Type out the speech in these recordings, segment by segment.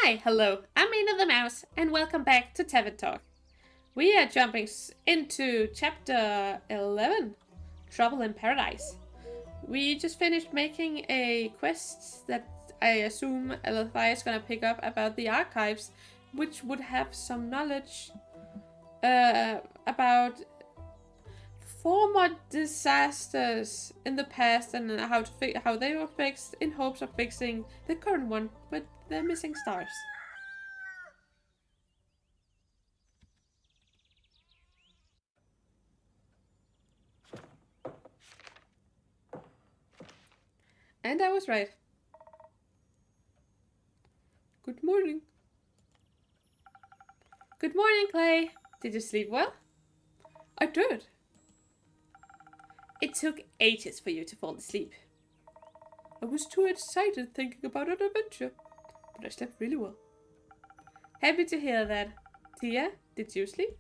Hi, hello, I'm Mina the Mouse, and welcome back to Tavern Talk. We are jumping into chapter 11, Trouble in Paradise. We just finished making a quest that I assume Alethea is gonna pick up about the archives, which would have some knowledge about former disasters in the past and how they were fixed in hopes of fixing the current one with the missing stars. And I was right. Good morning. Good morning, Clay. Did you sleep well? I did. It took ages for you to fall asleep. I was too excited thinking about an adventure, but I slept really well. Happy to hear that. Tia, did you sleep?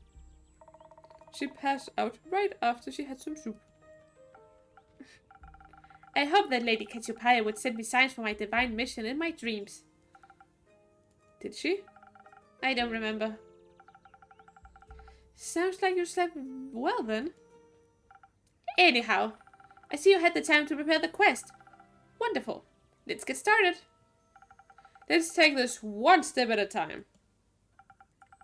She passed out right after she had some soup. I hope that Lady Cassiopeia would send me signs for my divine mission in my dreams. Did she? I don't remember. Sounds like you slept well then. Anyhow, I see you had the time to prepare the quest. Wonderful. Let's get started. Let's take this one step at a time.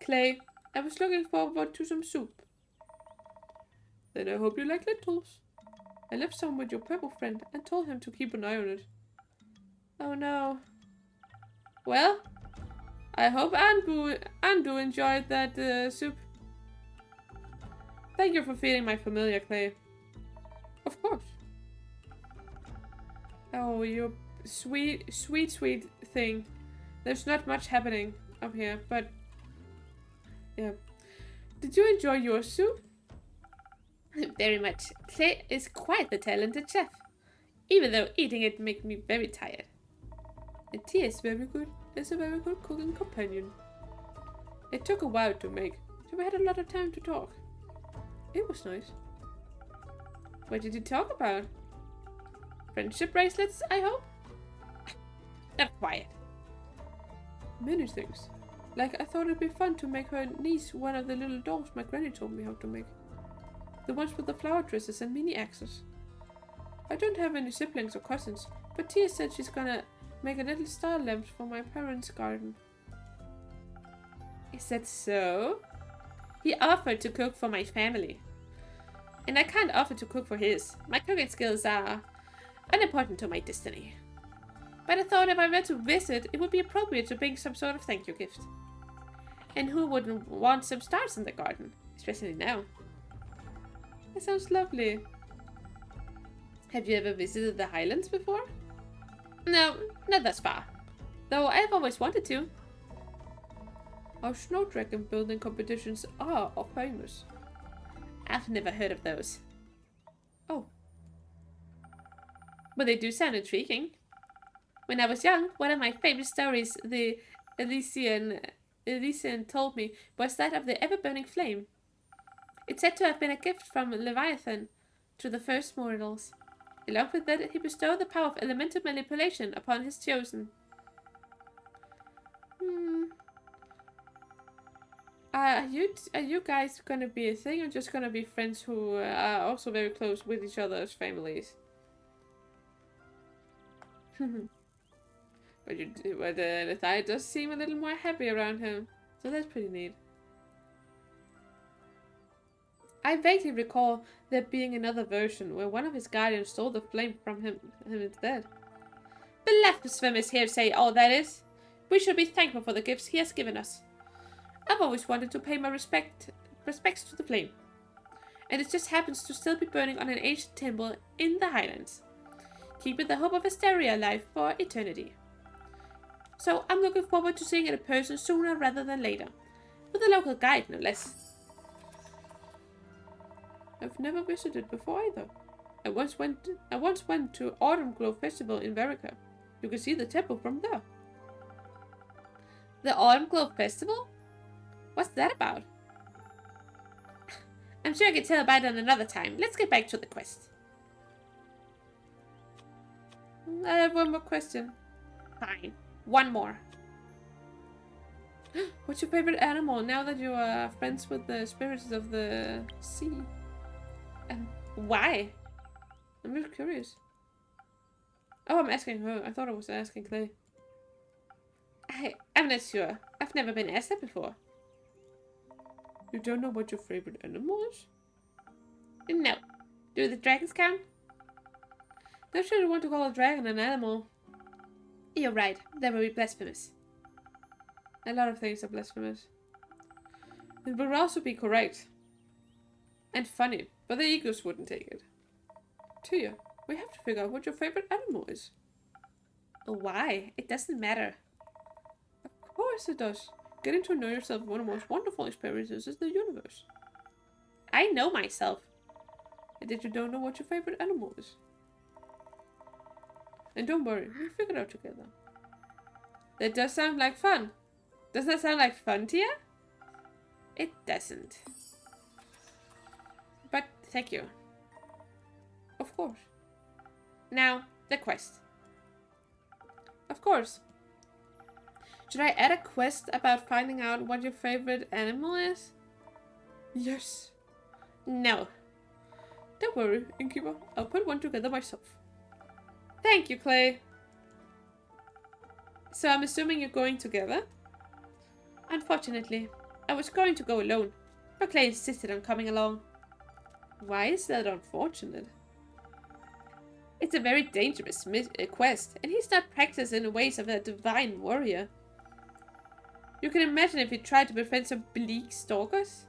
Clay, I was looking forward to some soup. Then I hope you like lentils. I left some with your purple friend and told him to keep an eye on it. Oh no. Well, I hope Andu enjoyed that soup. Thank you for feeding my familiar, Clay. Of course. Oh, you sweet thing. There's not much happening up here, but yeah. Did you enjoy your soup? Very much. Clay is quite the talented chef, even though eating it makes me very tired. And tea is very good. It's a very good cooking companion. It took a while to make, so we had a lot of time to talk. It was nice. What did you talk about? Friendship bracelets, I hope? Not quiet. Many things. Like I thought it'd be fun to make her niece one of the little dolls my granny told me how to make. The ones with the flower dresses and mini axes. I don't have any siblings or cousins, but Tia said she's gonna make a little star lamp for my parents' garden. Is that so? He offered to cook for my family. And I can't offer to cook for his. My cooking skills are unimportant to my destiny. But I thought if I were to visit, it would be appropriate to bring some sort of thank you gift. And who wouldn't want some stars in the garden? Especially now. That sounds lovely. Have you ever visited the Highlands before? No, not thus far. Though I've always wanted to. Our snow dragon building competitions are famous. I've never heard of those. Oh. But they do sound intriguing. When I was young, one of my favorite stories the Elysian told me was that of the ever-burning flame. It's said to have been a gift from Leviathan to the first mortals. Along with that, he bestowed the power of elemental manipulation upon his chosen. Are you guys gonna be a thing, or just gonna be friends who are also very close with each other's families? But Alethea does seem a little more happy around him, so that's pretty neat. I vaguely recall there being another version where one of his guardians stole the flame from him instead. Blasphemous hearsay, all that is. We should be thankful for the gifts he has given us. I've always wanted to pay my respects to the flame. And it just happens to still be burning on an ancient temple in the Highlands. Keeping the hope of Asteria alive for eternity. So I'm looking forward to seeing it in person sooner rather than later. With a local guide, no less. I've never visited before either. I once went to Autumn Glow Festival in Verica. You can see the temple from there. The Autumn Glow Festival? What's that about? I'm sure I can tell about it another time. Let's get back to the quest. I have one more question. Fine. One more. What's your favorite animal now that you are friends with the spirits of the sea? And why? I'm just curious. Oh, I'm asking her. I thought I was asking Clay. I'm not sure. I've never been asked that before. You don't know what your favorite animal is? No. Do the dragons count? Not sure you want to call a dragon an animal. You're right. That would be blasphemous. A lot of things are blasphemous. It would also be correct. And funny, but the egos wouldn't take it. Tia, we have to figure out what your favorite animal is. Why? It doesn't matter. Of course it does. Getting to know yourself is one of the most wonderful experiences in the universe. I know myself. And that you don't know what your favorite animal is. And don't worry, we'll figure it out together. That does sound like fun. Doesn't that sound like fun, Tia? It doesn't. But thank you. Of course. Now, the quest. Of course. Should I add a quest about finding out what your favorite animal is? Yes. No. Don't worry, Innkeeper. I'll put one together myself. Thank you, Clay. So I'm assuming you're going together? Unfortunately, I was going to go alone, but Clay insisted on coming along. Why is that unfortunate? It's a very dangerous quest, and he's not practiced in the ways of a divine warrior. You can imagine if he tried to befriend some bleak stalkers.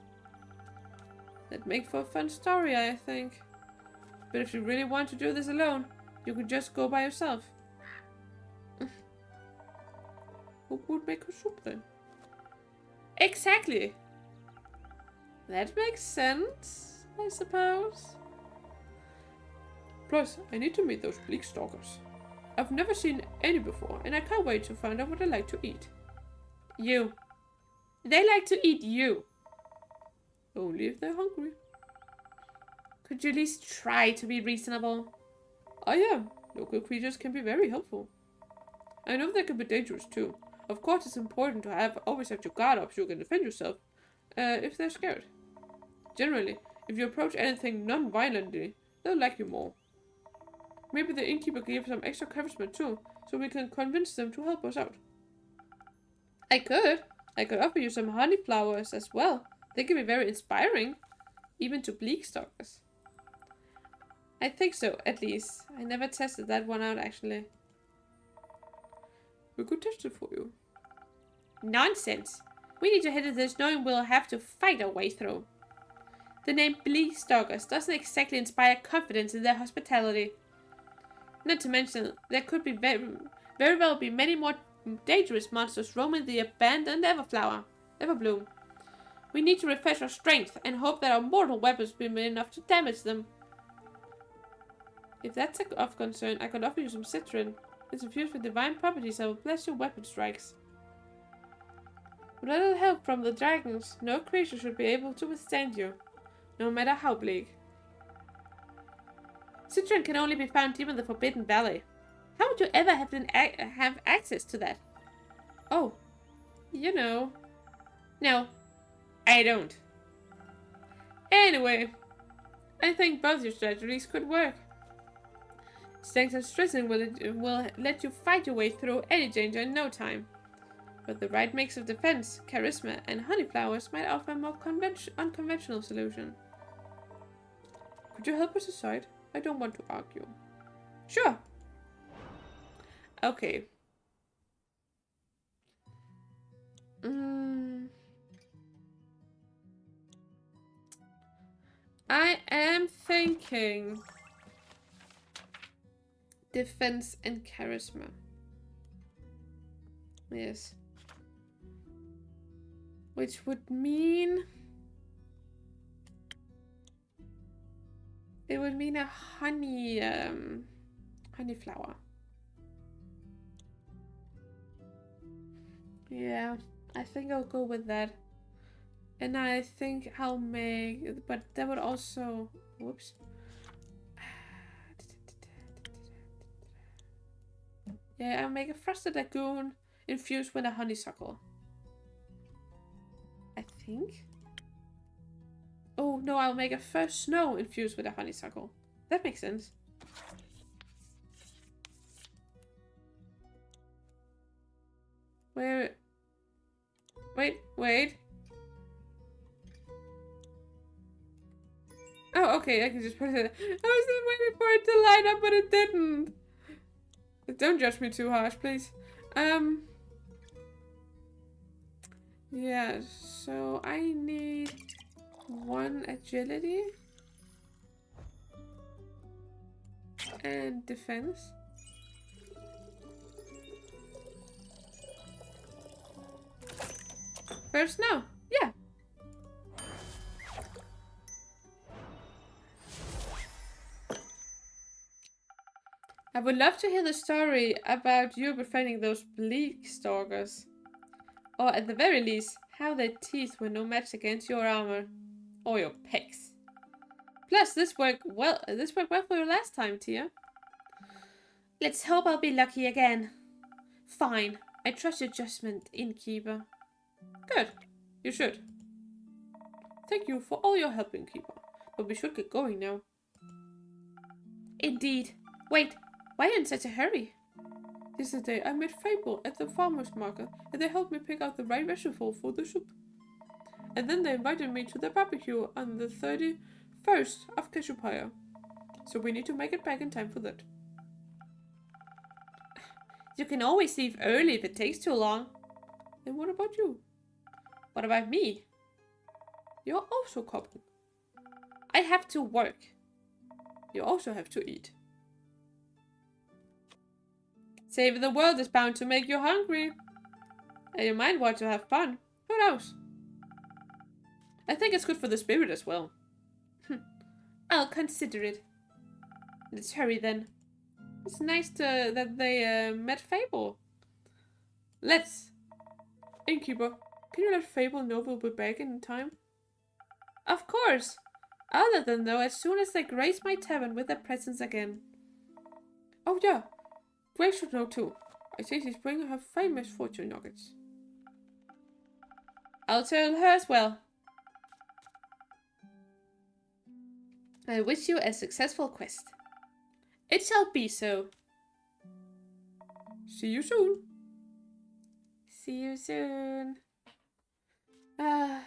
That'd make for a fun story, I think. But if you really want to do this alone, you could just go by yourself. Who would make a soup then? Exactly! That makes sense, I suppose. Plus, I need to meet those bleak stalkers. I've never seen any before, and I can't wait to find out what they like to eat. You. They like to eat you. Only if they're hungry. Could you at least try to be reasonable? I am. Local creatures can be very helpful. I know they can be dangerous too. Of course, it's important to always have your guard up so you can defend yourself. If they're scared. Generally, if you approach anything non-violently, they'll like you more. Maybe the innkeeper gave some extra encouragement too, so we can convince them to help us out. I could offer you some honey flowers as well. They can be very inspiring, even to bleak stalkers. I think so, at least. I never tested that one out, actually. We could test it for you. Nonsense! We need to head into this knowing we'll have to fight our way through. The name Bleak Stalkers doesn't exactly inspire confidence in their hospitality. Not to mention, there could be very well be many more dangerous monsters roaming the abandoned Everbloom. We need to refresh our strength and hope that our mortal weapons will be enough to damage them. If that's of concern, I could offer you some citron. It's infused with divine properties that will bless your weapon strikes. With a little help from the dragons, no creature should be able to withstand you, no matter how bleak. Citron can only be found deep in the Forbidden Valley. How would you ever have access to that? Oh, you know. No, I don't. Anyway, I think both your strategies could work. Strength and stressing will let you fight your way through any danger in no time. But the right mix of defense, charisma, and honey flowers might offer a more unconventional solution. Could you help us decide? I don't want to argue. Sure. Okay. I am thinking defense and charisma. Yes. Which would mean it would mean a honey flower. Yeah, I think I'll go with that. And I think I'll make, but that would also, whoops. Yeah, I'll make a frosted lagoon infused with a honeysuckle. I think. Oh, no, I'll make a first snow infused with a honeysuckle. That makes sense. Wait. Oh, okay, I can just put it in. I was just waiting for it to line up, but it didn't. Don't judge me too harsh, please. Yeah, so I need 1 agility and defense. First snow. Yeah. I would love to hear the story about you befriending those bleak stalkers. Or at the very least, how their teeth were no match against your armor. Or your pecs. Plus, this worked well for you last time, Tia. Let's hope I'll be lucky again. Fine. I trust your judgment, innkeeper. Good. You should. Thank you for all your help, innkeeper. But we should get going now. Indeed. Wait, why in such a hurry? Yesterday, I met Fable at the farmer's market, and they helped me pick out the right vegetable for the soup. And then they invited me to their barbecue on the 31st of Cassiopeia. So we need to make it back in time for that. You can always leave early if it takes too long. And what about you? What about me? You're also coming. I have to work. You also have to eat. Save the world is bound to make you hungry. And you might want to have fun. Who knows? I think it's good for the spirit as well. I'll consider it. Let's hurry then. It's nice that they met Fable. Let's. Innkeeper, can you let Fable know we'll be back in time? Of course. I'll let them know as soon as they grace my tavern with their presence again. Oh yeah. Grace should know too. I think she's bringing her famous fortune nuggets. I'll tell her as well. I wish you a successful quest. It shall be so. See you soon. See you soon. Ah.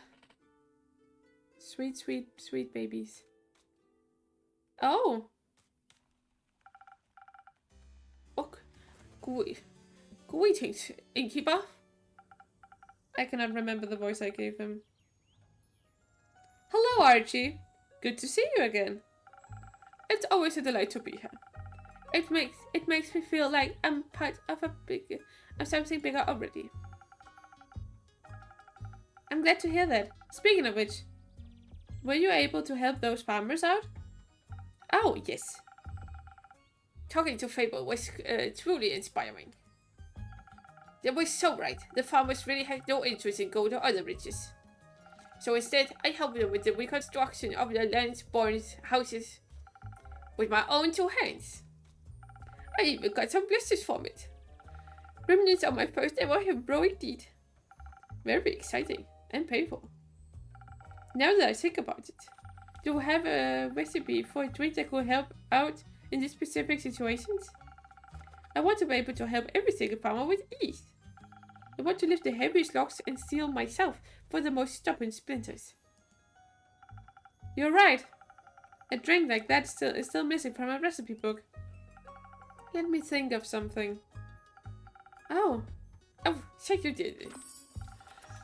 Sweet, sweet, sweet babies. Oh. Greetings, innkeeper. I cannot remember the voice I gave him. Hello, Archie. Good to see you again. It's always a delight to be here. It makes me feel like I'm part of something bigger already. I'm glad to hear that. Speaking of which, were you able to help those farmers out? Oh, yes. Talking to Fable was truly inspiring. They were so right. The farmers really had no interest in gold or other riches. So instead, I helped them with the reconstruction of the land-born houses with my own 2 hands. I even got some blisters from it. Remnants of my first ever heroic deed. Very exciting and painful. Now that I think about it, do you have a recipe for a drink that could help out in these specific situations? I want to be able to help every single farmer with ease. I want to lift the heaviest logs and steel myself for the most stubborn splinters. You're right. A drink like that is still missing from my recipe book. Let me think of something. Oh, check you did it.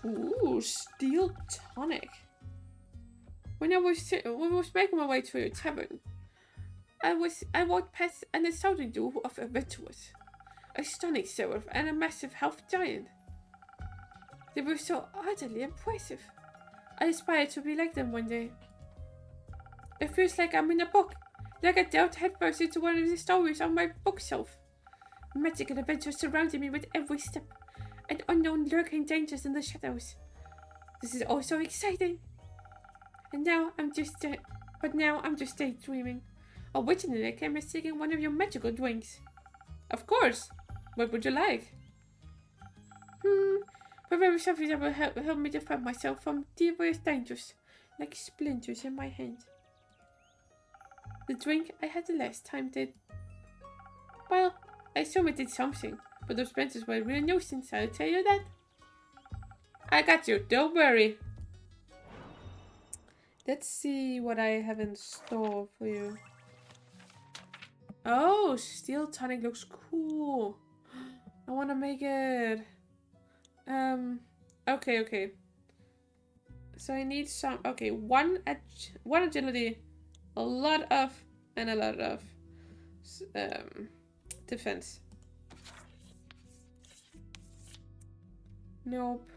Ooh, steel tonic. When I was making my way to your tavern, I walked past an astounding duo of adventurers, a stunning seraph and a massive half giant. They were so utterly impressive. I aspire to be like them one day. It feels like I'm in a book, like I delved headfirst into one of the stories on my bookshelf. Magical adventures surrounding me with every step, and unknown lurking dangers in the shadows. This is all so exciting. And now I'm just daydreaming. Originally, I came here seeking one of your magical drinks. Of course. What would you like? but very something that will help me defend myself from various dangers, like splinters in my hand. The drink I had the last time did... Well, I assume it did something, but those splinters were a real nuisance, I'll tell you that. I got you, don't worry. Let's see what I have in store for you. Oh, steel tonic looks cool. I want to make it. Okay. So I need some. Okay, one agility, a lot of defense. Nope.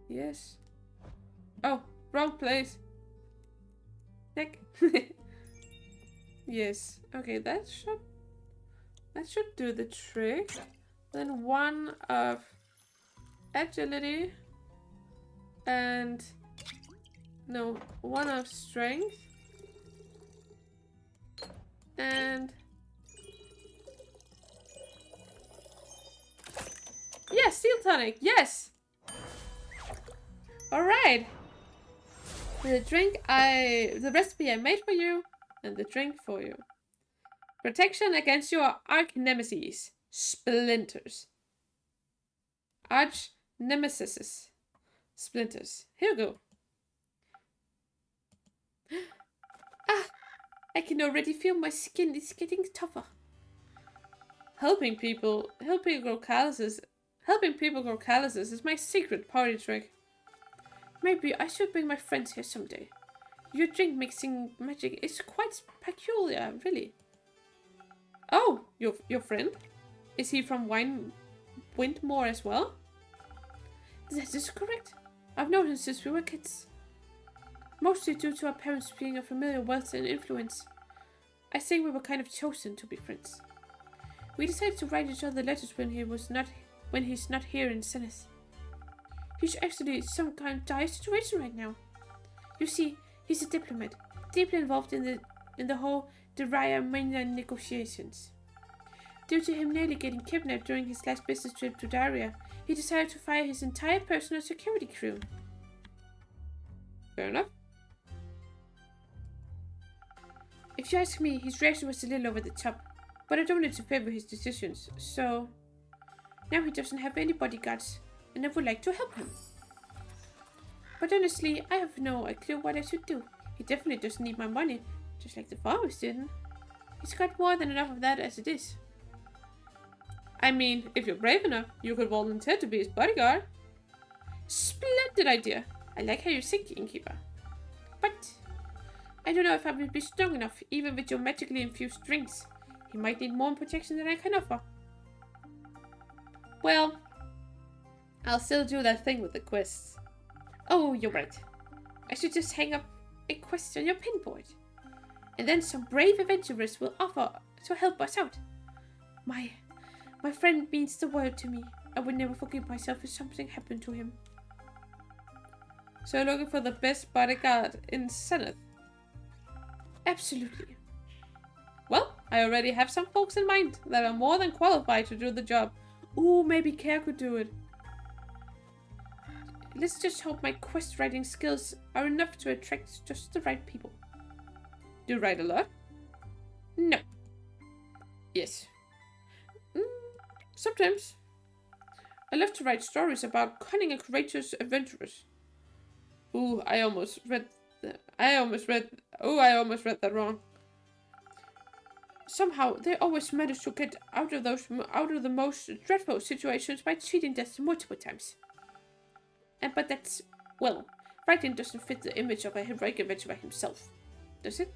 Yes. Oh, wrong place. Nick. Yes. Okay, that should do the trick. Then one of agility and one of strength and yes, steel tonic. Yes. All right. The recipe I made for you, and the drink for you. Protection against your arch nemesis, splinters. Arch nemesis, splinters. Here we go. Ah, I can already feel my skin is getting tougher. Helping people grow calluses is my secret party trick. Maybe I should bring my friends here someday. Your drink mixing magic is quite peculiar, really. Oh, your friend? Is he from Windmore as well? That is correct. I've known him since we were kids. Mostly due to our parents being of familiar wealth and influence. I think we were kind of chosen to be friends. We decided to write each other letters when he's not here in Zenith. He's actually in some kind of dire situation right now. You see, he's a diplomat, deeply involved in the whole Daria mainland negotiations. Due to him nearly getting kidnapped during his last business trip to Daria, he decided to fire his entire personal security crew. Fair enough. If you ask me, his reaction was a little over the top, but I don't interfere with his decisions, so... Now he doesn't have any bodyguards, and I would like to help him. But honestly, I have no clue what I should do. He definitely doesn't need my money, just like the farmers didn't. He's got more than enough of that as it is. I mean, if you're brave enough, you could volunteer to be his bodyguard. Splendid idea. I like how you think, Innkeeper. But I don't know if I will be strong enough, even with your magically infused drinks. He might need more protection than I can offer. Well, I'll still do that thing with the quests. Oh, you're right. I should just hang up a quest on your pinboard. And then some brave adventurers will offer to help us out. My friend means the world to me. I would never forgive myself if something happened to him. So you're looking for the best bodyguard in Zenith? Absolutely. Well, I already have some folks in mind that are more than qualified to do the job. Ooh, maybe Care could do it. Let's just hope my quest writing skills are enough to attract just the right people. Do you write a lot? No. Yes. Sometimes. I love to write stories about cunning and courageous adventurers. Ooh, I almost read that wrong. Somehow, they always manage to get out of the most dreadful situations by cheating death multiple times. But that's, well, writing doesn't fit the image of a heroic adventurer himself, does it?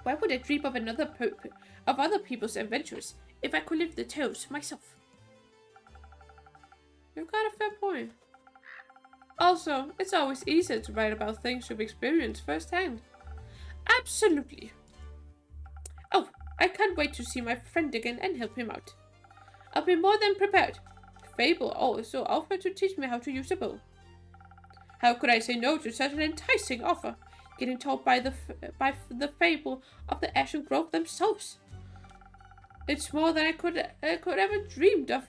Why would I dream of other people's adventures if I could live the tales myself? You've got a fair point. Also, it's always easier to write about things you've experienced firsthand. Absolutely. Oh, I can't wait to see my friend again and help him out. I'll be more than prepared. Fable also offered to teach me how to use a bow. How could I say no to such an enticing offer? getting told by the fable of the Ashen Grove themselves. It's more than I could ever dreamed of.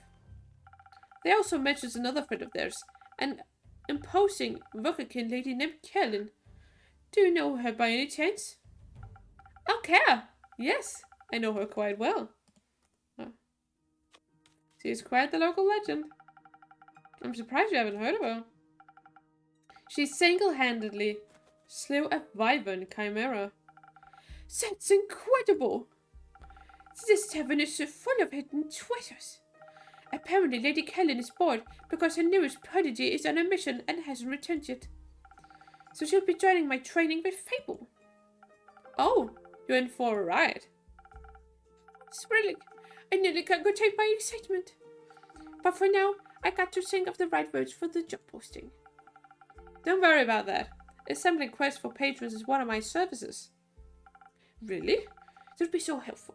They also mentions another friend of theirs, an imposing Vokakin lady named Kellen. Do you know her by any chance? Okay. Yes, I know her quite well. She is quite the local legend. I'm surprised you haven't heard of her. She single-handedly slew a wyvern chimera. That's incredible! This tavern is so full of hidden treasures. Apparently Lady Kellen is bored because her newest prodigy is on a mission and hasn't returned yet. So she'll be joining my training with Fable. Oh, you're in for a ride. Thrilling. I nearly can't contain my excitement. But for now, I got to think of the right words for the job posting. Don't worry about that. Assembling quests for patrons is one of my services. Really? That would be so helpful.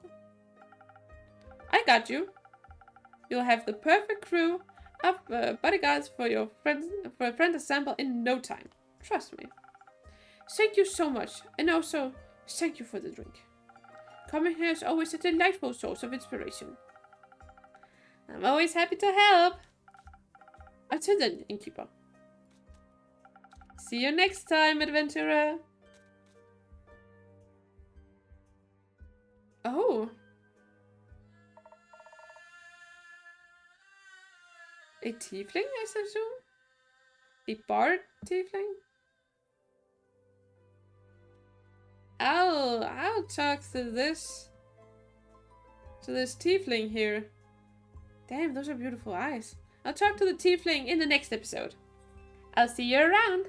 I got you. You'll have the perfect crew of bodyguards for your friend assemble in no time. Trust me. Thank you so much, and also thank you for the drink. Coming here is always a delightful source of inspiration. I'm always happy to help. Until then, innkeeper. See you next time, adventurer. Oh. A tiefling, I assume? A bard tiefling? I'll talk to this tiefling here. Damn, those are beautiful eyes. I'll talk to the tiefling in the next episode. I'll see you around.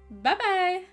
Bye-bye.